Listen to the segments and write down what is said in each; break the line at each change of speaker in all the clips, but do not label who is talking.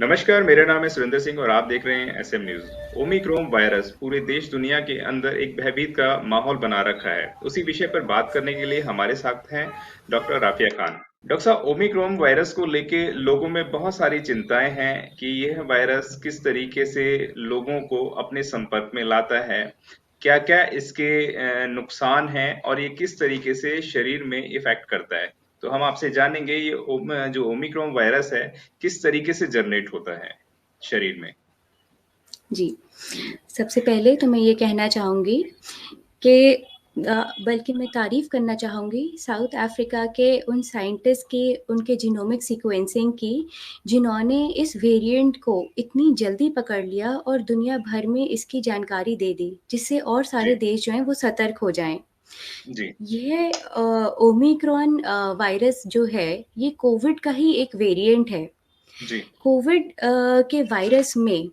नमस्कार, मेरा नाम है सुरेंद्र सिंह और आप देख रहे हैं एसएम न्यूज। ओमिक्रॉन वायरस पूरे देश दुनिया के अंदर एक भयभीत का माहौल बना रखा है। उसी विषय पर बात करने के लिए हमारे साथ हैं डॉक्टर राफिया खान। डॉक्टर साहब, ओमिक्रॉन वायरस को लेके लोगों में बहुत सारी चिंताएं हैं कि यह वायरस किस तरीके से लोगों को अपने संपर्क में लाता है, क्या क्या इसके नुकसान हैं और ये किस तरीके से शरीर में इफेक्ट करता है। तो हम आपसे जानेंगे ये जो ओमिक्रॉन वायरस है किस तरीके से जनरेट होता है शरीर में।
जी, सबसे पहले तो मैं ये कहना चाहूँगी कि बल्कि मैं तारीफ़ करना चाहूँगी साउथ अफ्रीका के उन साइंटिस्ट की, उनके जीनोमिक सीक्वेंसिंग की, जिन्होंने इस वेरिएंट को इतनी जल्दी पकड़ लिया और दुनिया भर में इसकी जानकारी दे दी, जिससे और
जी,
सारे देश जो हैं वो सतर्क हो जाएँ।
जी,
यह ओमिक्रॉन वायरस जो है, ये कोविड का ही एक वेरिएंट है।
जी,
कोविड के वायरस में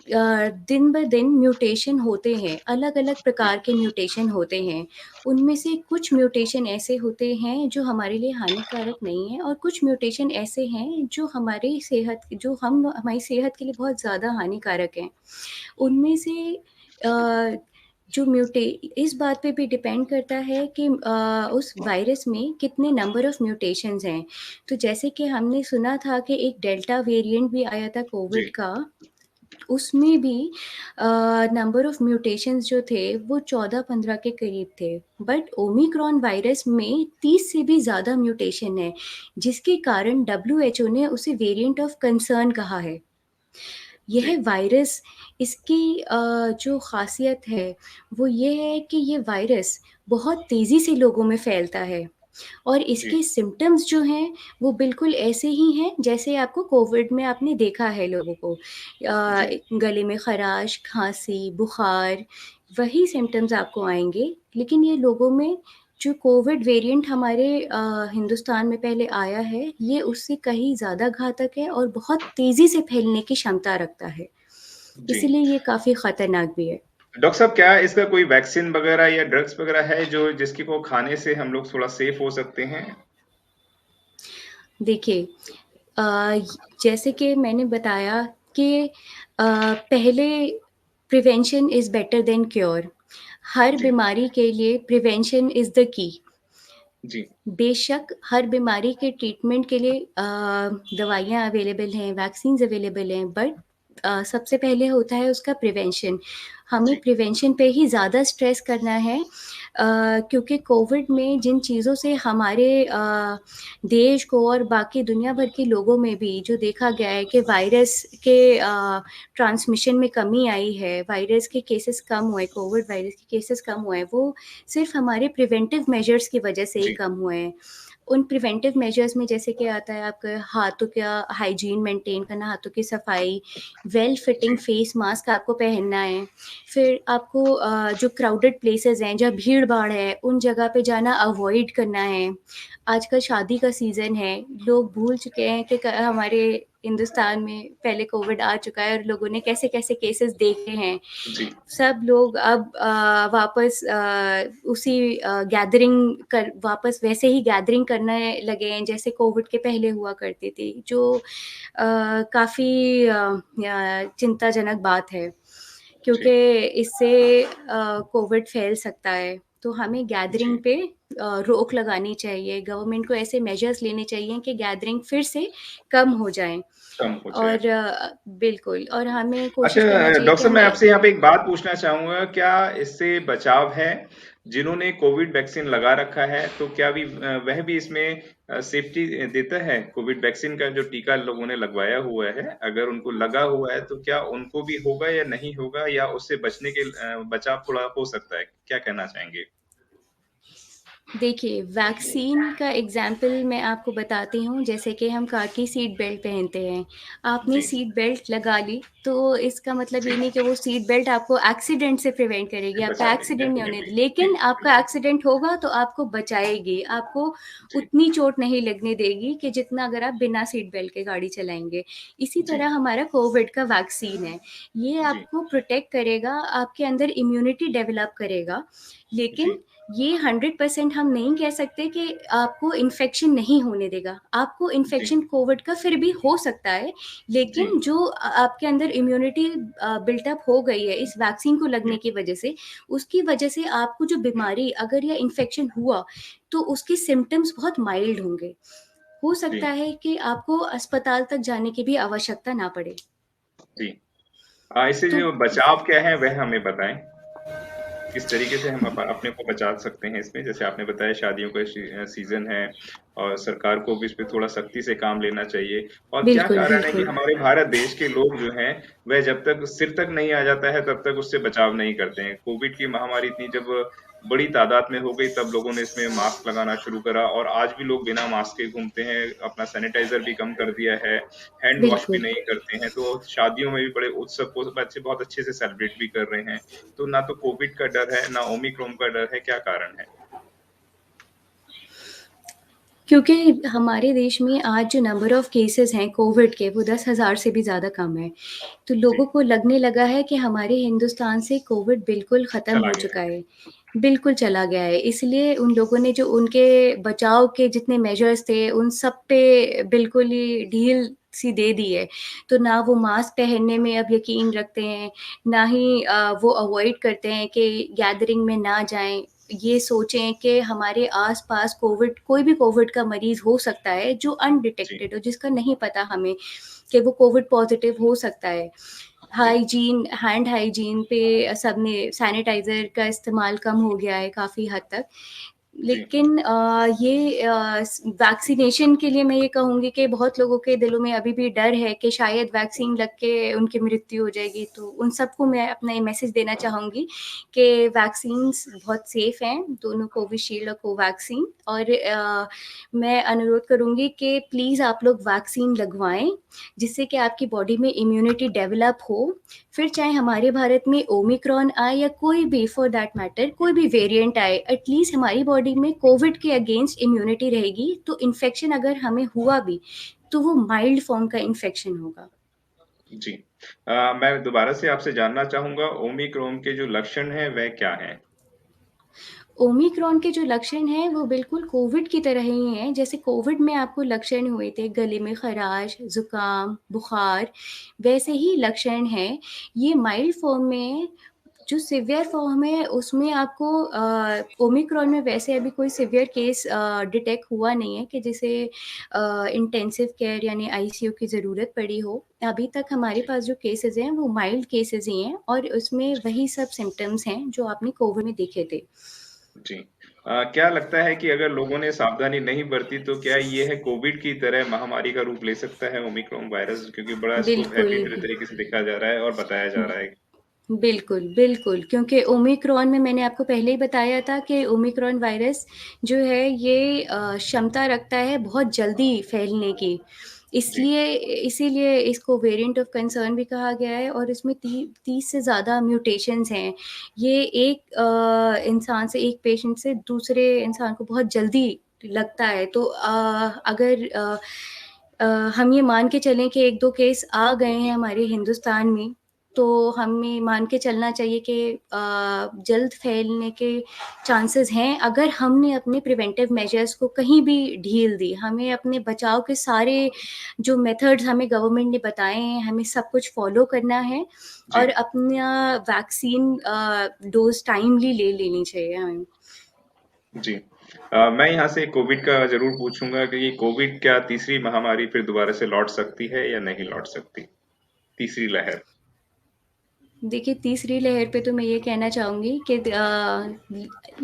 दिन ब दिन म्यूटेशन होते हैं, अलग-अलग
जी,
प्रकार के म्यूटेशन होते हैं। उनमें से कुछ म्यूटेशन ऐसे होते हैं जो हमारे लिए हानिकारक नहीं हैं और कुछ म्यूटेशन ऐसे हैं जो हमारी सेहत के लिए बहुत ज़्यादा हानिकारक हैं। उनमें से अ, जो म्यूटे इस बात पे भी डिपेंड करता है कि उस वायरस में कितने नंबर ऑफ म्यूटेशंस हैं। तो जैसे कि हमने सुना था कि एक डेल्टा वेरिएंट भी आया था
जी,
कोविड का, उसमें भी नंबर ऑफ म्यूटेशंस जो थे वो 14-15 के करीब थे। बट ओमिक्रॉन वायरस में 30 से भी ज़्यादा म्यूटेशन है, जिसके कारण डब्ल्यूएचओ ने उसे वेरिएंट ऑफ कंसर्न कहा है। यह
जी,
वायरस इसकी जो ख़ासियत है, वो ये है कि ये वायरस बहुत तेज़ी से लोगों में फैलता है और
जी,
इसके सिम्पटम्स जो हैं, वो बिल्कुल ऐसे ही हैं जैसे आपको कोविड में आपने देखा है लोगों को।
जी,
गले में खराश, खाँसी, बुखार, वही सिम्पटम्स आपको आएँगे, लेकिन ये लोगों में जो कोविड वेरिएंट हमारे हिंदुस्तान में पहले आया है, ये उससे कहीं ज़्यादा घातक है और बहुत तेज़ी से फैलने की क्षमता रखता है।
जी।
इसीलिए ये काफ़ी खतरनाक भी है।
डॉक्टर साहब, क्या इसका कोई वैक्सीन वगैरह या ड्रग्स वगैरह है जो जिसकी को खाने से हम लोग थोड़ा सेफ हो सकते हैं?
देखिए अ, जैसे कि मैंने बताया कि पहले prevention is better than cure. हर
जी,
बीमारी के लिए प्रिवेंशन इज़ द की।
जी,
बेशक हर बीमारी के ट्रीटमेंट के लिए दवाइयाँ अवेलेबल हैं, वैक्सीन्स अवेलेबल हैं, बट सबसे पहले होता है उसका प्रिवेंशन। हमें
जी,
प्रिवेंशन पे ही ज़्यादा स्ट्रेस करना है क्योंकि कोविड में जिन चीज़ों से हमारे देश को और बाकी दुनिया भर के लोगों में भी जो देखा गया है कि वायरस के ट्रांसमिशन में कमी आई है, वायरस के केसेस कम हुए, कोविड वायरस के केसेस कम हुए हैं, वो सिर्फ़ हमारे प्रिवेंटिव मेजर्स की वजह से ही
जी,
कम हुए हैं। उन प्रिवेंटिव मेजर्स में जैसे कि आता है आपका हाथों का हाइजीन मेंटेन करना, हाथों की सफाई, वेल फिटिंग
जी,
फेस मास्क आपको पहनना है। फिर आपको जो क्राउडेड प्लेसेस हैं, जहाँ भीड़-भाड़ है, उन जगह पे जाना अवॉइड करना है। आजकल शादी का सीज़न है, लोग भूल चुके हैं कि क हमारे हिंदुस्तान में पहले कोविड आ चुका है और लोगों ने कैसे-कैसे केसेस देखे हैं।
जी,
सब लोग अब वापस उसी गैदरिंग कर वापस वैसे ही गैदरिंग करने लगे हैं जैसे कोविड के पहले हुआ करती थी, जो काफ़ी चिंताजनक बात है,
जी,
क्योंकि इससे कोविड फैल सकता है। तो हमें गैदरिंग
जी,
पे रोक लगानी चाहिए, गवर्नमेंट को ऐसे मेजर्स लेने चाहिए कि गैदरिंग फिर से कम हो जाएँ
कम हो जाए।
और बिल्कुल और हमें
अच्छा,
कोशिश करना चाहिए
डॉक्टर
कि
साहब, मैं
हमें
आपसे यहाँ पे एक बात पूछना चाहूँगा, क्या इससे बचाव है? जिन्होंने कोविड वैक्सीन लगा रखा है, तो क्या वह भी इसमें सेफ्टी देता है? कोविड वैक्सीन का जो टीका लोगों ने लगवाया हुआ है, अगर उनको लगा हुआ है, तो क्या उनको भी होगा या नहीं होगा या उससे बचने के बचाव थोड़ा हो सकता है? क्या कहना चाहेंगे?
देखिए, वैक्सीन का एग्ज़ाम्पल मैं आपको बताती हूँ, जैसे कि हम कार की सीट बेल्ट पहनते हैं। आपने
जी,
सीट बेल्ट लगा ली, तो इसका मतलब
जी,
ये नहीं कि वो सीट बेल्ट आपको एक्सीडेंट से प्रिवेंट करेगी,
बचा
आपका
लें,
एक्सीडेंट नहीं होने
डेफ़िनिटली।
द
जी,
लेकिन आपका
बिल्कुल।
एक्सीडेंट होगा तो आपको बचाएगी, आपको
जी,
उतनी चोट नहीं लगने देगी कि जितना अगर आप बिना सीट बेल्ट के गाड़ी चलाएँगे। इसी
जी,
तरह हमारा कोविड का वैक्सीन है, ये
जी,
आपको प्रोटेक्ट करेगा, आपके अंदर इम्यूनिटी डेवलप करेगा,
जी,
लेकिन ये 100% हम नहीं कह सकते कि आपको इन्फेक्शन नहीं होने देगा। आपको
जी,
इन्फेक्शन कोविड का फिर भी हो सकता है,
जी,
लेकिन जो आपके अंदर इम्यूनिटी बिल्टअप हो गई है इस वैक्सीन को लगने
जी,
की वजह से, उसकी वजह से आपको जो बीमारी अगर या इन्फेक्शन हुआ, तो उसके सिम्पटम्स बहुत माइल्ड होंगे। हो
जी,
सकता है कि आपको अस्पताल तक जाने की भी आवश्यकता ना पड़े।
जी। इससे
तो
जो बचाव क्या है वह हमें बताएँ? किस तरीके से हम अपने को बचा सकते हैं इसमें? जैसे आपने बताया शादियों का सीज़न है और सरकार को भी इस पे थोड़ा सख्ती से काम लेना चाहिए। और क्या
बिल्कुल,
कारण है कि
बिल्कुल।
हमारे भारत देश के लोग जो हैं, वह जब तक सिर तक नहीं आ जाता है, तब तक उससे बचाव नहीं करते हैं। कोविड की महामारी इतनी जब बड़ी तादाद में हो गई, तब लोगों ने इसमें मास्क लगाना शुरू करा और आज भी लोग बिना मास्क के घूमते हैं। अपना सैनिटाइज़र भी कम कर दिया है, हैंड वॉश भी
बिल्कुल।
नहीं करते हैं। तो शादियों में भी बड़े उत्सव को बच्चे बहुत अच्छे से सेलिब्रेट भी कर रहे हैं। तो ना तो कोविड का डर है, ना ओमिक्रॉन का डर है, क्या कारण है?
क्योंकि हमारे देश में आज जो नंबर ऑफ केसेज़ हैं कोविड के, वो 10,000 से भी ज़्यादा कम है। तो
जी,
लोगों को लगने लगा है कि हमारे हिंदुस्तान से कोविड बिल्कुल ख़त्म
चला
हो
गया
चुका
है।
है। बिल्कुल चला गया है, इसलिए उन लोगों ने जो उनके बचाव के जितने मेजर्स थे, उन सब पे बिल्कुल ही ढील-सी दे दी है। तो ना वो मास्क पहनने में अब यकीन रखते हैं, ना ही वो अवॉइड करते हैं कि गैदरिंग में ना जाएँ। ये सोचें कि हमारे आस-पास कोविड कोई भी कोविड का मरीज़ हो सकता है, जो
जी,
अनडिटेक्टेड हो, जिसका नहीं पता हमें कि वो कोविड पॉज़िटिव हो सकता है।
जी,
हाइजीन हैंड हाइजीन पे सबने सैनिटाइज़र का इस्तेमाल कम हो गया है काफ़ी हद तक।
जी,
लेकिन ये वैक्सीनेशन के लिए मैं ये कहूँगी कि बहुत लोगों के दिलों में अभी भी डर है कि शायद वैक्सीन लग के उनकी मृत्यु हो जाएगी। तो उन सबको मैं अपना ये मैसेज देना चाहूँगी कि वैक्सीन्स बहुत सेफ़ हैं, दोनों कोविशील्ड और कोवैक्सीन और मैं अनुरोध करूँगी कि प्लीज़ आप लोग वैक्सीन लगवाएँ, जिससे कि आपकी बॉडी में इम्यूनिटी डेवलप हो। फिर चाहे हमारे भारत में ओमिक्रॉन आए या कोई भी फॉर दैट मैटर कोई भी वेरिएंट आए, एटलीस्ट हमारी बॉडी में कोविड के अगेंस्ट इम्यूनिटी रहेगी, तो इन्फेक्शन अगर हमें हुआ भी, तो वो माइल्ड फॉर्म का इन्फेक्शन होगा।
जी। मैं दोबारा से आपसे जानना चाहूँगा ओमिक्रॉन के जो लक्षण हैं, वह क्या हैं?
ओमिक्रॉन के जो लक्षण हैं, वो बिल्कुल कोविड की तरह ही हैं। जैसे कोविड में आपको लक्षण हुए थे, गले में खराश, ज़ुकाम, बुखार, वैसे ही लक्षण हैं। ये माइल्ड फॉर्म में है। जो सीवियर फॉर्म है, उसमें आपको ओमिक्रॉन में वैसे अभी कोई सीवियर केस डिटेक्ट हुआ नहीं है कि जिसे इंटेंसिव केयर यानी आईसीयू की ज़रूरत पड़ी हो। अभी तक हमारे
जी,
पास जो केसेज़ हैं, वो माइल्ड केसेज़ ही हैं और उसमें
जी,
वही सब सिम्पटम्स हैं, जो आपने कोविड में देखे थे।
जी। क्या लगता है कि अगर लोगों ने सावधानी नहीं बरती, तो क्या ये है कोविड की तरह महामारी का रूप ले सकता है ओमिक्रॉन वायरस? क्योंकि बड़ा इसको
बिल्कुल,
भयभीत तरीके से देखा जा रहा है और बताया जा रहा है।
बिल्कुल, बिल्कुल, क्योंकि ओमिक्रॉन में मैंने आपको पहले ही बताया था कि ओमिक्रॉन वायरस जो है ये क्षमता रखता है बहुत जल्दी फैलने की।
जी,
इसलिए इसीलिए इसको वेरिएंट ऑफ कंसर्न भी कहा गया है और इसमें 30 से ज़्यादा म्यूटेशंस हैं। ये एक इंसान से एक पेशेंट से दूसरे इंसान को बहुत जल्दी लगता है। तो अगर अ, हम ये मान के चलें कि 1-2 केस आ गए हैं हमारे हिंदुस्तान में, तो हमें मान के चलना चाहिए कि जल्द फैलने के चांसेस हैं, अगर हमने अपने प्रिवेंटिव मेजर्स को कहीं भी ढील दी। हमें अपने बचाव के सारे जो मेथड्स हमें गवर्नमेंट ने बताए हैं, हमें सब कुछ फ़ॉलो करना है
जी,
और अपना वैक्सीन डोज़ टाइमली ले लेनी चाहिए हमें।
जी। मैं यहाँ से कोविड का ज़रूर पूछूँगा कि ये कोविड क्या तीसरी महामारी फिर दोबारा से लौट सकती है या नहीं लौट सकती? तीसरी लहर?
देखिए, तीसरी लहर पे तो मैं ये कहना चाहूँगी कि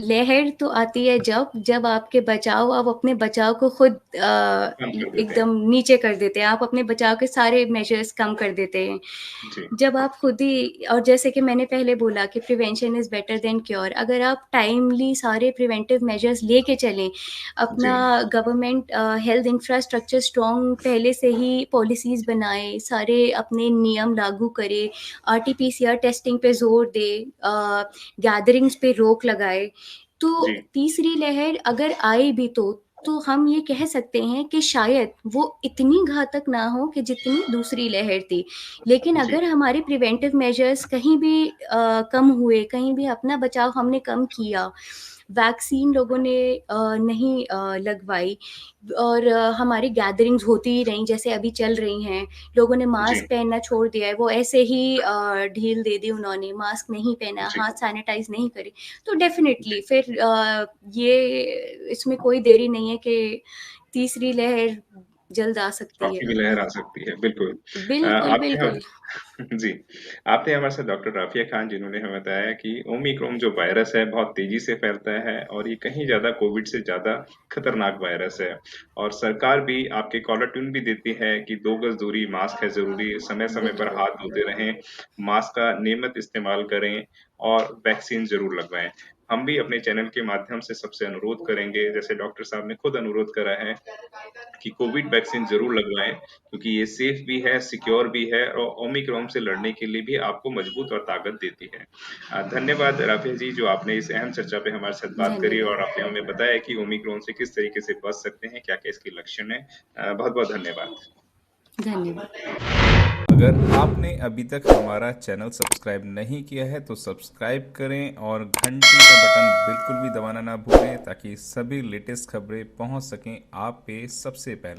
लहर तो आती है जब आपके बचाव आप अपने बचाव को खुद
कम कर देते हैं।
एकदम नीचे कर देते हैं। आप अपने बचाव के सारे मेजर्स कम कर देते हैं।
जी,
जब आप खुद ही और जैसे कि मैंने पहले बोला कि prevention is better than cure. अगर आप टाइमली सारे प्रिवेंटिव मेजर्स लेके चलें,
जी,
अपना गवर्नमेंट हेल्थ इंफ्रास्ट्रक्चर स्ट्रॉन्ग पहले से ही पॉलिसीज़ बनाए, सारे अपने नियम लागू करे, आरटी-पीसीआर टेस्टिंग पे ज़ोर दे, गैदरिंग्स पे रोक लगाए। तो
जी,
तीसरी लहर अगर आए भी तो हम ये कह सकते हैं कि शायद वो इतनी घातक ना हो कि जितनी दूसरी लहर थी। लेकिन
जी,
अगर हमारे प्रिवेंटिव मेजर्स कहीं भी कम हुए, कहीं भी अपना बचाव हमने कम किया, वैक्सीन लोगों ने नहीं लगवाई और हमारी गैदरिंग्स होती ही रहीं जैसे अभी चल रही हैं। लोगों ने
जी,
मास्क पहनना छोड़ दिया है, वो ऐसे ही ढील दे दी उन्होंने, मास्क नहीं पहना,
जी,
हाथ सैनिटाइज़ नहीं करे। तो
जी।
डेफ़िनिटली फिर ये इसमें कोई देरी नहीं है कि तीसरी लहर जल्द आ सकती
चौथी भी
है।
लहर आ सकती है, बिल्कुल।
बिल्कुल,
आपने ह
बिल्कुल।
जी, आपने हमारे साथ डॉक्टर राफ़िया खान जिन्होंने हमें बताया कि ओमिक्रॉन जो वायरस है बहुत तेज़ी से फैलता है और ये कहीं ज़्यादा कोविड से ज़्यादा खतरनाक वायरस है। और सरकार भी आपके कॉलर ट्यून भी देती है कि 2 गज़ दूरी, मास्क है ज़रूरी, समय-समय पर
बिल्कुल।
हाथ धोते रहें, मास्क का नियमित इस्तेमाल करें और वैक्सीन ज़रूर लगवाएँ। हम भी अपने चैनल के माध्यम से सबसे अनुरोध करेंगे, जैसे डॉक्टर साहब ने खुद अनुरोध करा है कि कोविड वैक्सीन ज़रूर लगवाएँ क्योंकि ये सेफ भी है, सिक्योर भी है और ओमिक्रॉन से लड़ने के लिए भी आपको मजबूत और ताकत देती है। धन्यवाद राफिया जी जो आपने इस अहम चर्चा पे हमारे साथ बात करी और
धन्यवाद।
आपने हमें बताया कि ओमिक्रॉन से किस तरीके से बच सकते हैं, क्या-क्या इसके लक्षण हैं। बहुत-बहुत धन्यवाद।
धन्यवाद।
अगर आपने अभी तक हमारा चैनल सब्सक्राइब नहीं किया है तो सब्सक्राइब करें और घंटी का बटन बिल्कुल भी दबाना ना भूलें ताकि सभी लेटेस्ट खबरें पहुंच सकें आप पे सबसे पहले।